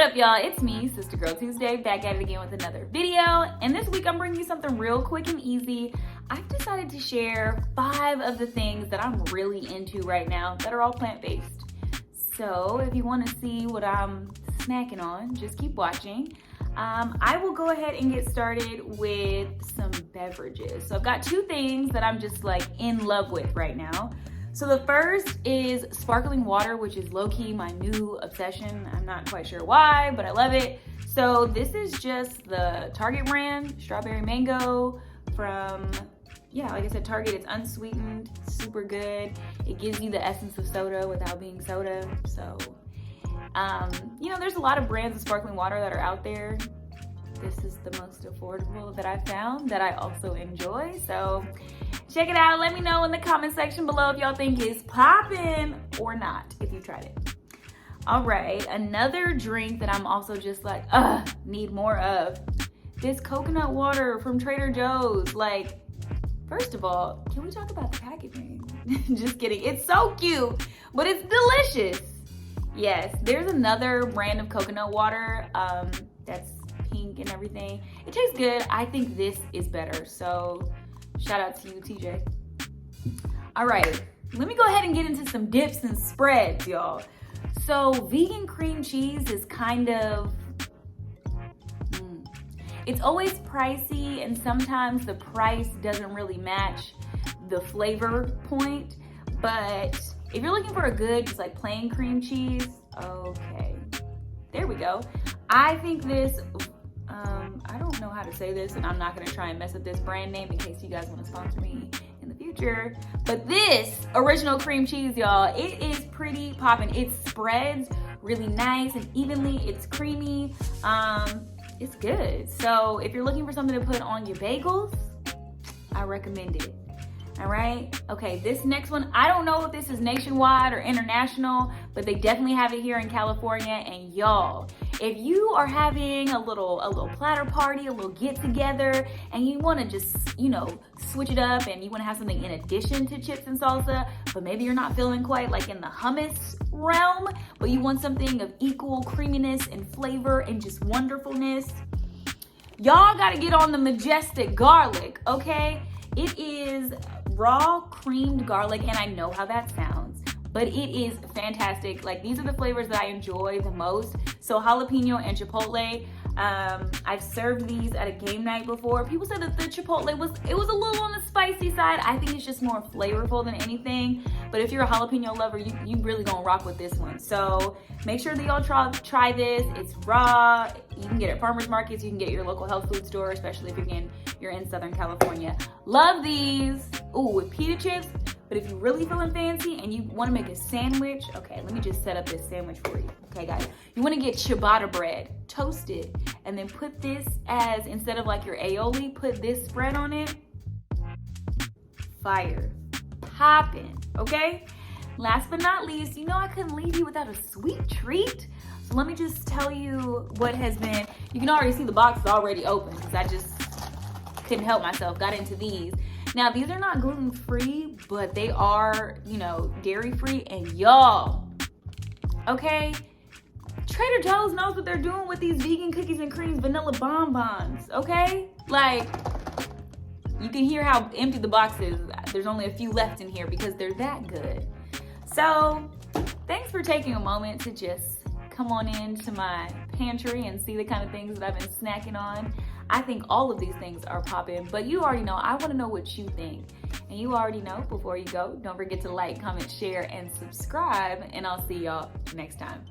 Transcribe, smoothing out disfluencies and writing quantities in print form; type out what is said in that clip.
up, y'all? It's me, Sister Girl Tuesday, back at it again with another video. And this week I'm bringing you something real quick and easy. I've decided to share 5 of the things that I'm really into right now that are all plant-based. So if you want to see what I'm snacking on, just keep watching. I will go ahead and get started with some beverages. So I've got 2 things that I'm just like in love with right now. So the first is sparkling water, which is low-key my new obsession. I'm not quite sure why, but I love it. So this is just the Target brand, strawberry mango from, yeah, like I said, Target. It's unsweetened, super good. It gives you the essence of soda without being soda. So, you know, there's a lot of brands of sparkling water that are out there. This is the most affordable that I found that I also enjoy. So check it out. Let me know in the comment section below if y'all think it's popping or not, if you tried it. All right, another drink that I'm also just like, need more of. This coconut water from Trader Joe's. Like, first of all, can we talk about the packaging? Just kidding. It's so cute, but it's delicious. Yes, there's another brand of coconut water that's pink and everything. It tastes good. I think this is better. So shout out to you, TJ. All right, let me go ahead and get into some dips and spreads, y'all. So vegan cream cheese is kind of, it's always pricey, and sometimes the price doesn't really match the flavor point. But if you're looking for a good, just like plain cream cheese, okay, there we go. I think this, I don't know how to say this, and I'm not gonna try and mess up this brand name in case you guys wanna sponsor me in the future. But this original cream cheese, y'all, it is pretty poppin'. It spreads really nice and evenly. It's creamy. It's good. So if you're looking for something to put on your bagels, I recommend it. All right. Okay, this next one, I don't know if this is nationwide or international, but they definitely have it here in California. And y'all, if you are having a little platter party, a little get together, and you want to just, you know, switch it up and you want to have something in addition to chips and salsa, but maybe you're not feeling quite like in the hummus realm, but you want something of equal creaminess and flavor and just wonderfulness, y'all got to get on the Majestic Garlic, okay? It is raw creamed garlic, and I know how that sounds, but it is fantastic. Like, these are the flavors that I enjoy the most. So jalapeno and chipotle. I've served these at a game night before. People said that the chipotle was a little on the spicy side. I think it's just more flavorful than anything. But if you're a jalapeno lover, you really gonna rock with this one. So make sure that y'all try this. It's raw. You can get it at farmers markets. You can get it at your local health food store, especially if you're in Southern California. Love these. Ooh, with pita chips. But if you're really feeling fancy and you want to make a sandwich, okay, let me just set up this sandwich for you. Okay, guys, you want to get ciabatta bread, toast it, and then put this as, instead of like your aioli, put this spread on it. Fire. Poppin', okay? Last but not least, you know I couldn't leave you without a sweet treat. So let me just tell you what has been, you can already see the box is already open because I just couldn't help myself, got into these. Now, these are not gluten-free, but they are, you know, dairy-free. And y'all, okay, Trader Joe's knows what they're doing with these vegan cookies and creams vanilla bonbons, okay? Like, you can hear how empty the box is. There's only a few left in here because they're that good. So, thanks for taking a moment to just come on into my pantry and see the kind of things that I've been snacking on. I think all of these things are popping, but you already know, I wanna know what you think. And you already know, before you go, don't forget to like, comment, share, and subscribe, and I'll see y'all next time.